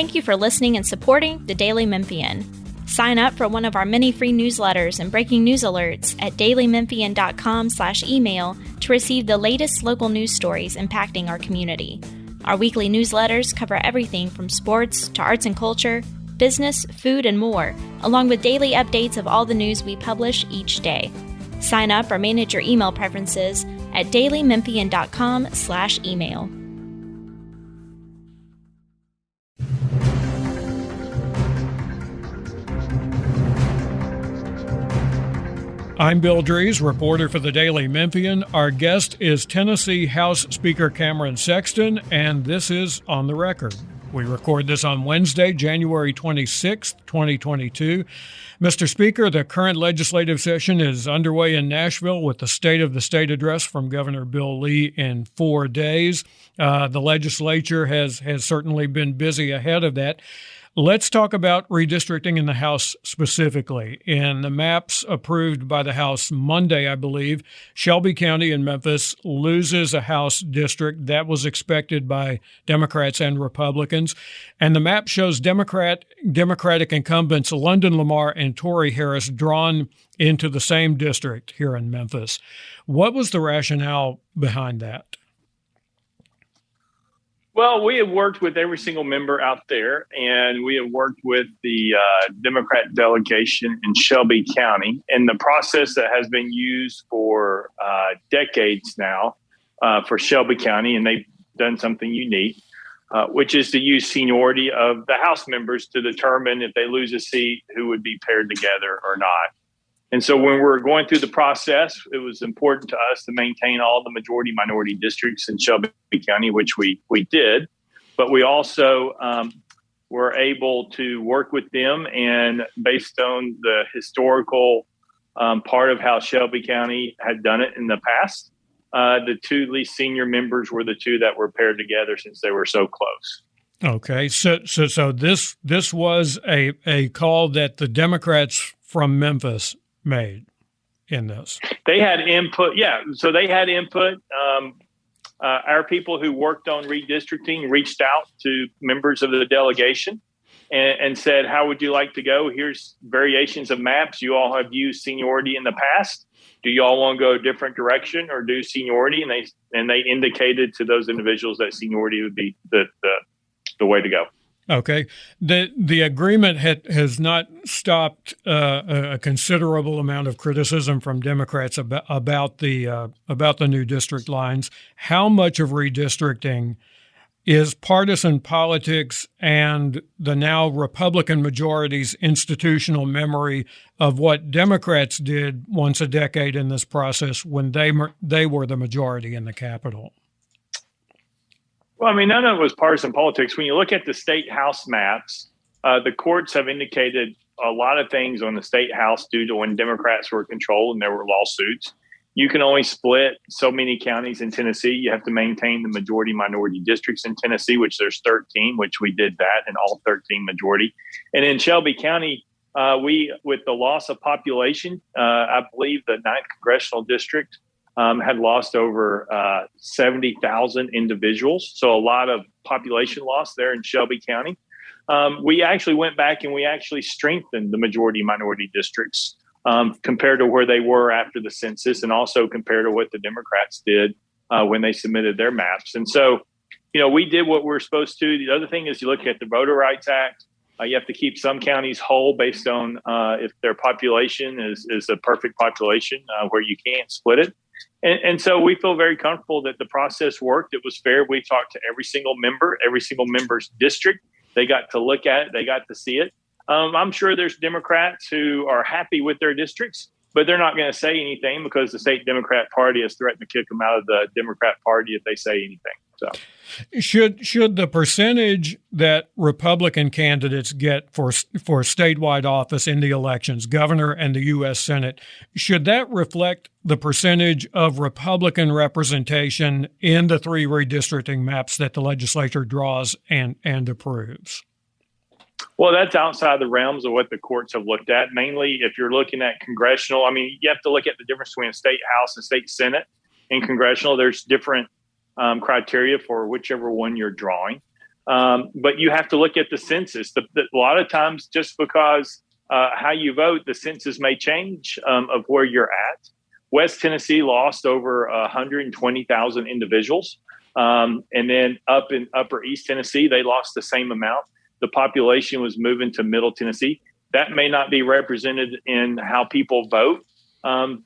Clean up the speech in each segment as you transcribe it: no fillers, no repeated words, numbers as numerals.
Thank you for listening and supporting the Daily Memphian. Sign up for one of our many free newsletters and breaking news alerts at dailymemphian.com/email to receive the latest local news stories impacting our community. Our weekly newsletters cover everything from sports to arts and culture, business, food, and more, along with daily updates of all the news we publish each day. Sign up or manage your email preferences at dailymemphian.com/email. I'm Bill Drees, reporter for the Daily Memphian. Our guest is Tennessee House Speaker Cameron Sexton, and this is On the Record. We record this on Wednesday, January 26th, 2022. Mr. Speaker, the current legislative session is underway in Nashville with the State of the State address from Governor Bill Lee in 4 days. The legislature has certainly been busy ahead of that. Let's talk about redistricting in the House specifically. In the maps approved by the House Monday, I believe, Shelby County in Memphis loses a House district. That was expected by Democrats and Republicans. And the map shows Democratic incumbents London Lamar and Tory Harris drawn into the same district here in Memphis. What was the rationale behind that? Well, we have worked with every single member out there, and we have worked with the Democrat delegation in Shelby County. And the process that has been used for decades now for Shelby County, and they've done something unique, which is to use seniority of the House members to determine if they lose a seat, who would be paired together or not. And so when we're going through the process, it was important to us to maintain all the majority-minority districts in Shelby County, which we did. But we also were able to work with them, and based on the historical part of how Shelby County had done it in the past, the two least senior members were the two that were paired together since they were so close. Okay, so this was a call that the Democrats from Memphis made in this. They had input. Yeah. So they had input. Our people who worked on redistricting reached out to members of the delegation and said, how would you like to go? Here's variations of maps. You all have used seniority in the past. Do you all want to go a different direction or do seniority? And they indicated to those individuals that seniority would be the way to go. Okay. The agreement has not stopped a considerable amount of criticism from Democrats about the new district lines. How much of redistricting is partisan politics and the now Republican majority's institutional memory of what Democrats did once a decade in this process when they were the majority in the Capitol? Well, I mean, none of it was partisan politics. When you look at the state house maps, the courts have indicated a lot of things on the state house due to when Democrats were in control and there were lawsuits. You can only split so many counties in Tennessee. You have to maintain the majority-minority districts in Tennessee, which there's 13, which we did that in all 13 majority. And in Shelby County, with the loss of population, I believe the 9th Congressional District had lost over 70,000 individuals. So a lot of population loss there in Shelby County. We actually went back and we actually strengthened the majority-minority districts compared to where they were after the census, and also compared to what the Democrats did when they submitted their maps. And so, we did what we're supposed to. The other thing is you look at the Voter Rights Act. You have to keep some counties whole based on if their population is a perfect population where you can't split it. And so we feel very comfortable that the process worked. It was fair. We talked to every single member's district. They got to look at it. They got to see it. I'm sure there's Democrats who are happy with their districts, but they're not going to say anything because the state Democrat Party has threatened to kick them out of the Democrat Party if they say anything. So, should the percentage that Republican candidates get for statewide office in the elections, governor and the U.S. Senate, should that reflect the percentage of Republican representation in the 3 redistricting maps that the legislature draws and approves? Well, that's outside the realms of what the courts have looked at. Mainly, if you're looking at congressional, I mean, you have to look at the difference between a state house and state senate. In congressional, there's different criteria for whichever one you're drawing. But you have to look at the census. A lot of times, just because how you vote, the census may change of where you're at. West Tennessee lost over 120,000 individuals. And then up in Upper East Tennessee, they lost the same amount. The population was moving to Middle Tennessee. That may not be represented in how people vote,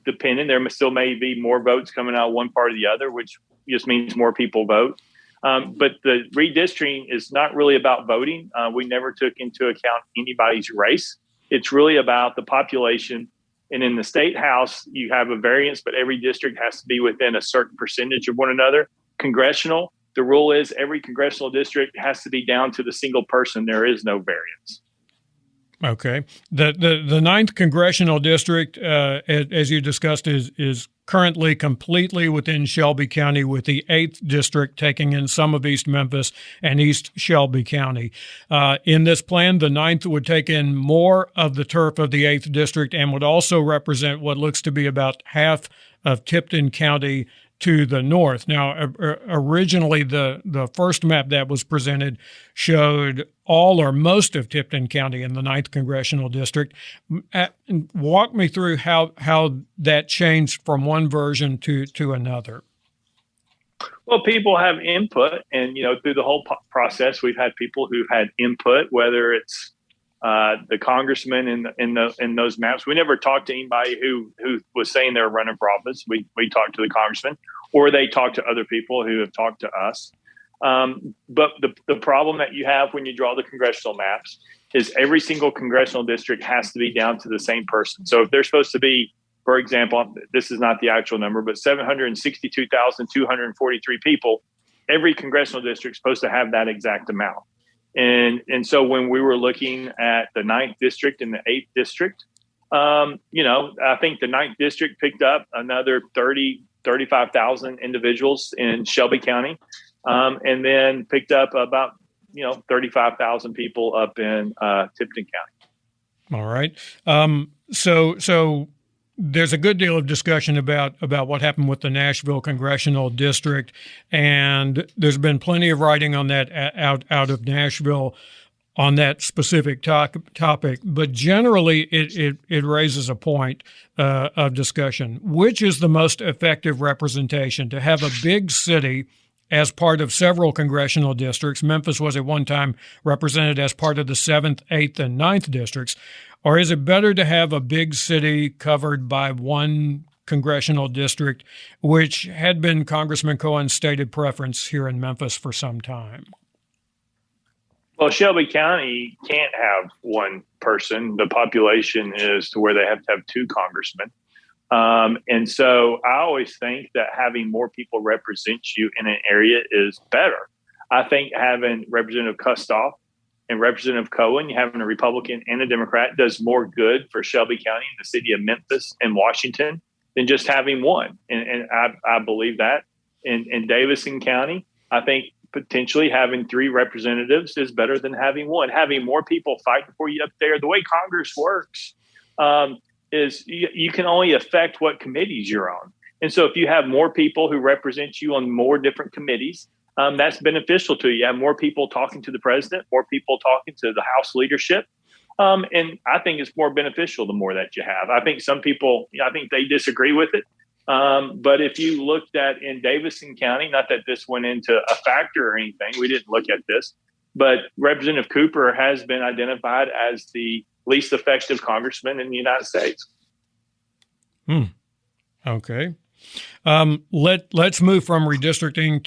depending. There still may be more votes coming out one part or the other, which just means more people vote. But the redistricting is not really about voting. We never took into account anybody's race. It's really about the population. And in the state house, you have a variance, but every district has to be within a certain percentage of one another. Congressional, the rule is every congressional district has to be down to the single person. There is no variance. Okay. The ninth congressional district, as you discussed, is currently completely within Shelby County, with the 8th district taking in some of East Memphis and East Shelby County. In this plan, the 9th would take in more of the turf of the 8th district and would also represent what looks to be about half of Tipton County to the north. Now, originally, the first map that was presented showed all or most of Tipton County in the 9th Congressional District. Walk me through how that changed from one version to another. Well, people have input, and through the whole process, we've had people who've had input, whether it's the congressman in those maps. We never talked to anybody who was saying they're running for office. We talked to the congressman, or they talked to other people who have talked to us. But the problem that you have when you draw the congressional maps is every single congressional district has to be down to the same person. So if they're supposed to be, for example, this is not the actual number, but 762,243 people, every congressional district is supposed to have that exact amount. And so when we were looking at the 9th district and the 8th district, I think the 9th district picked up another 35,000 individuals in Shelby County, and then picked up about 35,000 people up in Tipton County. All right. So there's a good deal of discussion about what happened with the Nashville congressional district, and there's been plenty of writing on that out of Nashville on that specific topic. But generally, it raises a point of discussion. Which is the most effective representation? To have a big city as part of several congressional districts. Memphis was at one time represented as part of the 7th, 8th, and 9th districts. Or is it better to have a big city covered by one congressional district, which had been Congressman Cohen's stated preference here in Memphis for some time? Well, Shelby County can't have one person. The population is to where they have to have two congressmen. And so I always think that having more people represent you in an area is better. I think having Representative Kustoff and Representative Cohen, having a Republican and a Democrat, does more good for Shelby County and the city of Memphis and Washington than just having one. And I believe that. In Davidson County, I think potentially having 3 representatives is better than having one. Having more people fighting for you up there, the way Congress works, is you can only affect what committees you're on. And so if you have more people who represent you on more different committees, that's beneficial to you. You have more people talking to the president, more people talking to the House leadership. And I think it's more beneficial the more that you have. I think some people, I think they disagree with it. But if you looked at in Davidson County, not that this went into a factor or anything, we didn't look at this, but Representative Cooper has been identified as the least effective congressman in the United States. Okay. Let's move from redistricting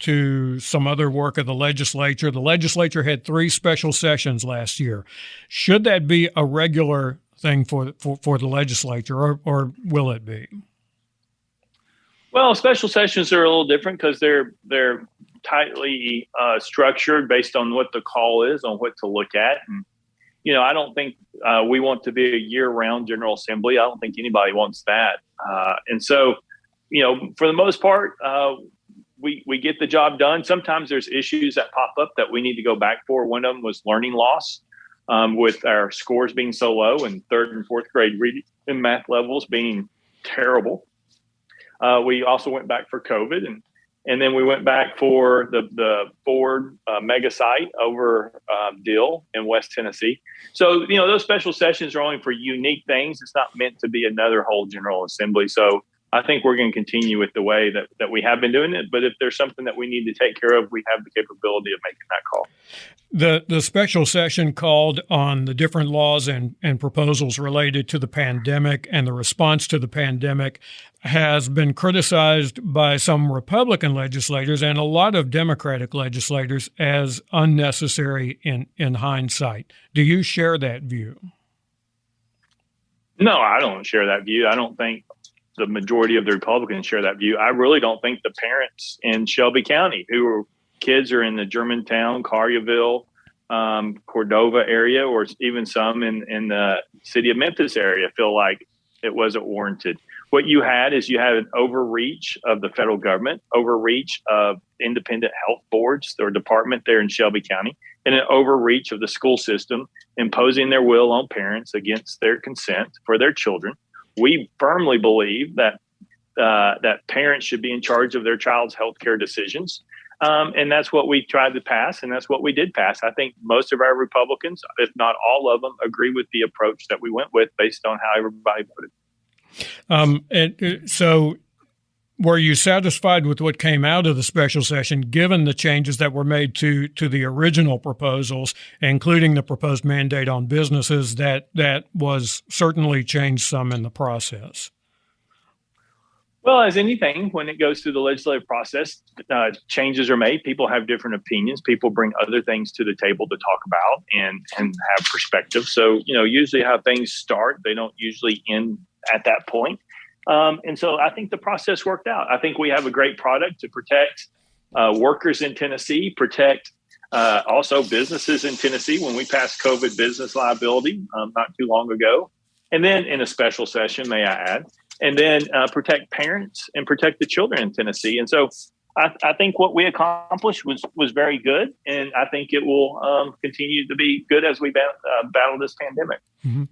to some other work of the legislature. The legislature had 3 special sessions last year. Should that be a regular thing for the legislature, or will it be? Well, special sessions are a little different because they're tightly structured based on what the call is, on what to look at. And, I don't think we want to be a year-round General Assembly. I don't think anybody wants that. And so, for the most part, we get the job done. Sometimes there's issues that pop up that we need to go back for. One of them was learning loss, with our scores being so low and 3rd and 4th grade reading and math levels being terrible. We also went back for COVID, And then we went back for the Ford mega site over Dill in West Tennessee. So, those special sessions are only for unique things. It's not meant to be another whole General Assembly. So I think we're going to continue with the way that we have been doing it. But if there's something that we need to take care of, we have the capability of making that call. The special session called on the different laws and proposals related to the pandemic, and the response to the pandemic has been criticized by some Republican legislators and a lot of Democratic legislators as unnecessary in hindsight. Do you share that view? No, I don't share that view. I don't think the majority of the Republicans share that view. I really don't think the parents in Shelby County kids are in the Germantown, Collierville, Cordova area, or even some in the city of Memphis area feel like it wasn't warranted. What you had an overreach of the federal government, overreach of independent health boards or department there in Shelby County, and an overreach of the school system imposing their will on parents against their consent for their children. We firmly believe that parents should be in charge of their child's health care decisions. And that's what we tried to pass, and that's what we did pass. I think most of our Republicans, if not all of them, agree with the approach that we went with based on how everybody voted. So were you satisfied with what came out of the special session, given the changes that were made to the original proposals, including the proposed mandate on businesses that was certainly changed some in the process? Well, as anything, when it goes through the legislative process, changes are made. People have different opinions. People bring other things to the table to talk about and have perspective. So, usually how things start, they don't usually end at that point. And so I think the process worked out. I think we have a great product to protect workers in Tennessee, protect also businesses in Tennessee when we passed COVID business liability not too long ago. And then in a special session, may I add, and then protect parents and protect the children in Tennessee. And so I think what we accomplished was very good, and I think it will continue to be good as we battle this pandemic. Mm-hmm.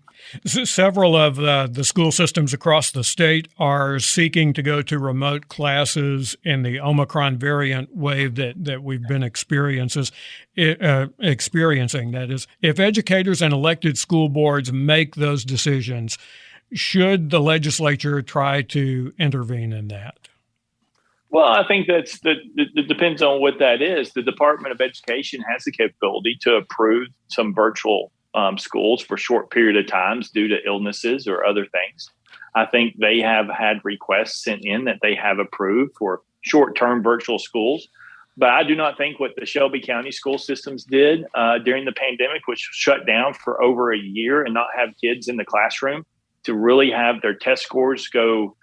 So several of the school systems across the state are seeking to go to remote classes in the Omicron variant wave that we've been experiencing. That is, if educators and elected school boards make those decisions, should the legislature try to intervene in that? Well, I think it depends on what that is. The Department of Education has the capability to approve some virtual schools for short period of times due to illnesses or other things. I think they have had requests sent in that they have approved for short-term virtual schools. But I do not think what the Shelby County school systems did during the pandemic, which shut down for over a year and not have kids in the classroom, to really have their test scores go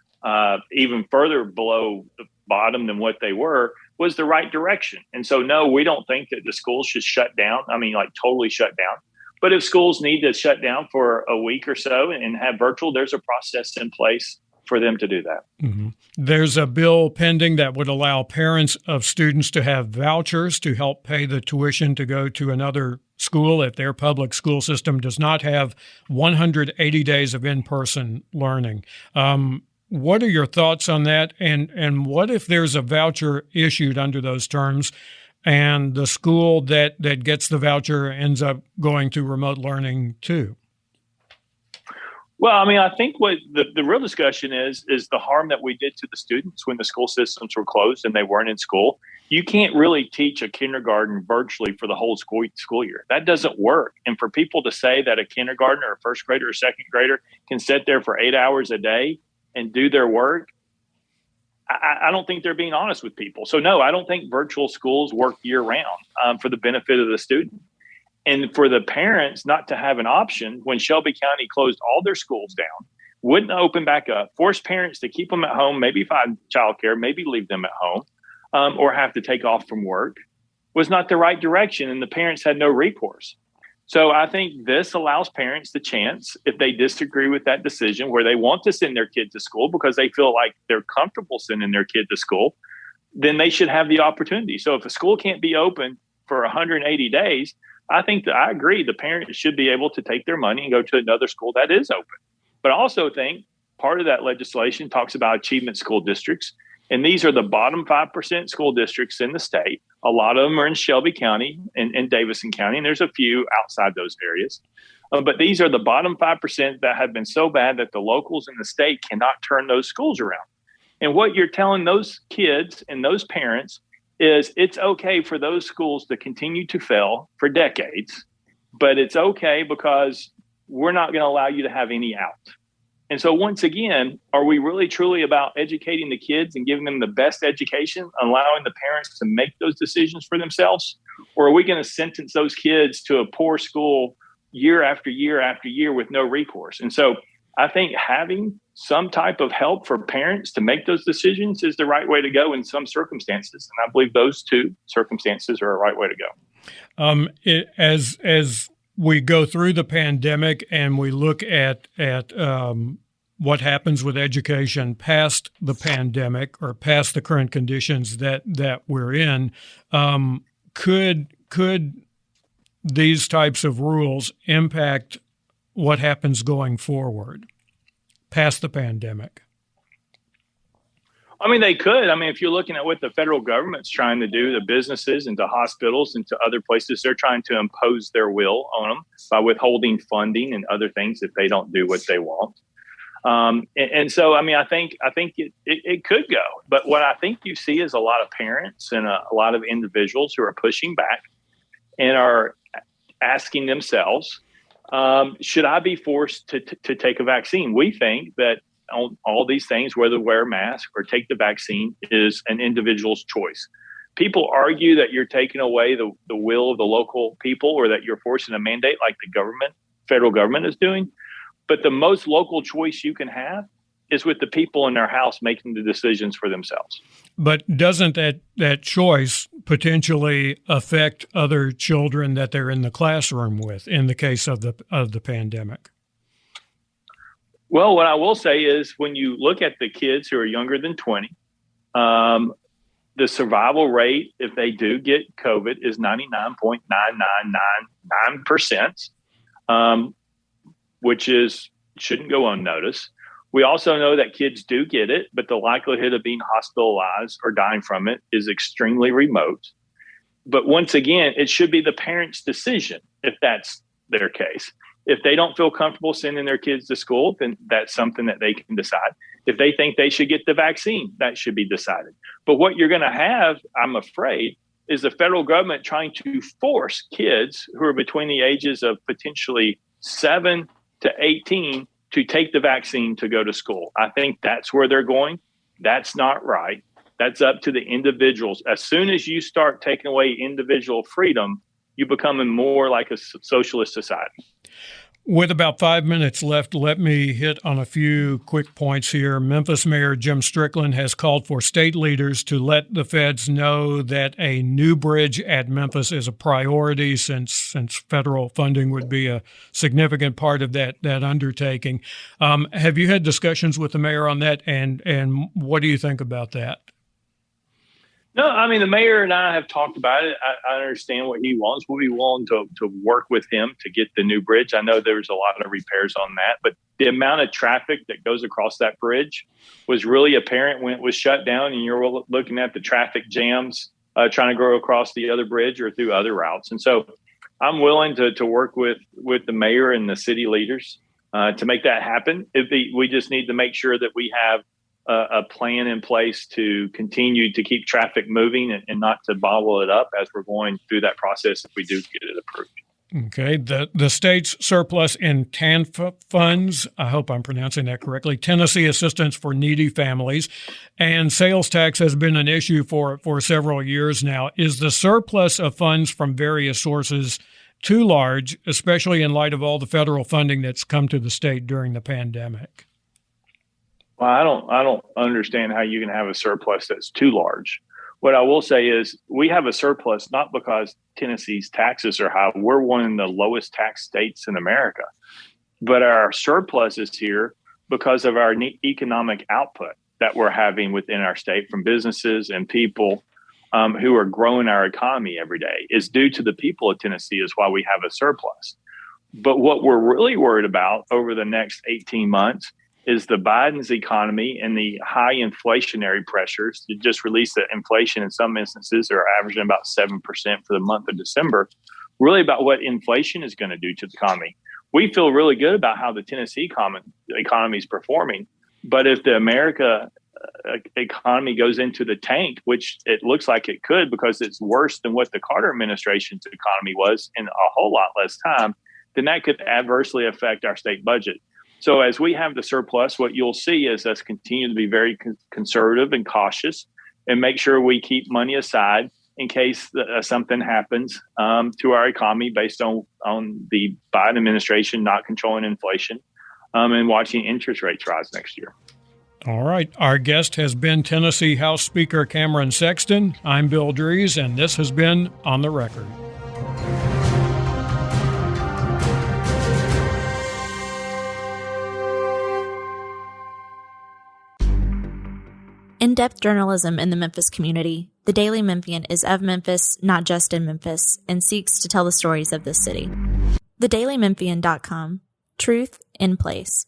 even further below the bottom than what they were, was the right direction. And so, no, we don't think that the schools should shut down. I mean, like totally shut down. But if schools need to shut down for a week or so and have virtual, there's a process in place for them to do that. Mm-hmm. There's a bill pending that would allow parents of students to have vouchers to help pay the tuition to go to another school if their public school system does not have 180 days of in-person learning. What are your thoughts on that? And what if there's a voucher issued under those terms and the school that gets the voucher ends up going to remote learning too? Well, I mean, I think what the real discussion is the harm that we did to the students when the school systems were closed and they weren't in school. You can't really teach a kindergarten virtually for the whole school year. That doesn't work. And for people to say that a kindergartner or first grader or second grader can sit there for 8 hours a day and do their work, I don't think they're being honest with people. So, no, I don't think virtual schools work year round for the benefit of the student. And for the parents not to have an option when Shelby County closed all their schools down, wouldn't open back up, force parents to keep them at home, maybe find childcare, maybe leave them at home, or have to take off from work, was not the right direction. And the parents had no recourse. So I think this allows parents the chance, if they disagree with that decision, where they want to send their kid to school because they feel like they're comfortable sending their kid to school, then they should have the opportunity. So if a school can't be open for 180 days, I think that I agree the parents should be able to take their money and go to another school that is open. But I also think part of that legislation talks about achievement school districts. And these are the bottom 5% school districts in the state. A lot of them are in Shelby County and Davison County, and there's a few outside those areas. But these are the bottom 5% that have been so bad that the locals in the state cannot turn those schools around. And what you're telling those kids and those parents is it's okay for those schools to continue to fail for decades, but it's okay because we're not going to allow you to have any out. And so once again, are we really truly about educating the kids and giving them the best education, allowing the parents to make those decisions for themselves? Or are we going to sentence those kids to a poor school year after year after year with no recourse? And so I think having some type of help for parents to make those decisions is the right way to go in some circumstances. And I believe those two circumstances are a right way to go. As we go through the pandemic and we look at what happens with education past the pandemic or past the current conditions that we're in, could these types of rules impact what happens going forward past the pandemic? I mean, they could. I mean, if you're looking at what the federal government's trying to do to businesses and to hospitals and to other places, they're trying to impose their will on them by withholding funding and other things if they don't do what they want. And so, I mean, I think it could go. But what I think you see is a lot of parents and a lot of individuals who are pushing back and are asking themselves, should I be forced to take a vaccine? We think that all these things, whether wear a mask or take the vaccine, is an individual's choice. People argue that you're taking away the will of the local people or that you're forcing a mandate like the federal government is doing. But the most local choice you can have is with the people in their house making the decisions for themselves. But doesn't that choice potentially affect other children that they're in the classroom with in the case of the pandemic? Well, what I will say is when you look at the kids who are younger than 20, the survival rate, if they do get COVID, is 99.9999%, which shouldn't go unnoticed. We also know that kids do get it, but the likelihood of being hospitalized or dying from it is extremely remote. But once again, it should be the parents' decision if that's their case. If they don't feel comfortable sending their kids to school, then that's something that they can decide. If they think they should get the vaccine, that should be decided. But what you're going to have, I'm afraid, is the federal government trying to force kids who are between the ages of potentially 7 to 18 to take the vaccine to go to school. I think that's where they're going. That's not right. That's up to the individuals. As soon as you start taking away individual freedom, you become more like a socialist society. With about 5 minutes left, let me hit on a few quick points here. Memphis Mayor Jim Strickland has called for state leaders to let the feds know that a new bridge at Memphis is a priority since federal funding would be a significant part of that undertaking. Have you had discussions with the mayor on that, and what do you think about that? No, I mean, the mayor and I have talked about it. I understand what he wants. We'll be willing to work with him to get the new bridge. I know there's a lot of repairs on that, but the amount of traffic that goes across that bridge was really apparent when it was shut down and you're looking at the traffic jams trying to go across the other bridge or through other routes. And so I'm willing to work with the mayor and the city leaders to make that happen. We just need to make sure that we have a plan in place to continue to keep traffic moving and not to bottle it up as we're going through that process if we do get it approved. Okay. The state's surplus in TANF funds, I hope I'm pronouncing that correctly, Tennessee Assistance for Needy Families, and sales tax has been an issue for several years now. Is the surplus of funds from various sources too large, especially in light of all the federal funding that's come to the state during the pandemic? Well, I don't understand how you can have a surplus that's too large. What I will say is we have a surplus not because Tennessee's taxes are high. We're one of the lowest tax states in America. But our surplus is here because of our economic output that we're having within our state from businesses and people who are growing our economy every day. It's due to the people of Tennessee is why we have a surplus. But what we're really worried about over the next 18 months is the Biden's economy and the high inflationary pressures. It just released that inflation in some instances are averaging about 7% for the month of December, really about what inflation is going to do to the economy. We feel really good about how the Tennessee economy is performing. But if the America economy goes into the tank, which it looks like it could because it's worse than what the Carter administration's economy was in a whole lot less time, then that could adversely affect our state budget. So as we have the surplus, what you'll see is us continue to be very conservative and cautious and make sure we keep money aside in case something happens to our economy based on the Biden administration not controlling inflation and watching interest rates rise next year. All right. Our guest has been Tennessee House Speaker Cameron Sexton. I'm Bill Dries, and this has been On the Record. In-depth journalism in the Memphis community. The Daily Memphian is of Memphis, not just in Memphis, and seeks to tell the stories of this city. TheDailyMemphian.com. Truth in place.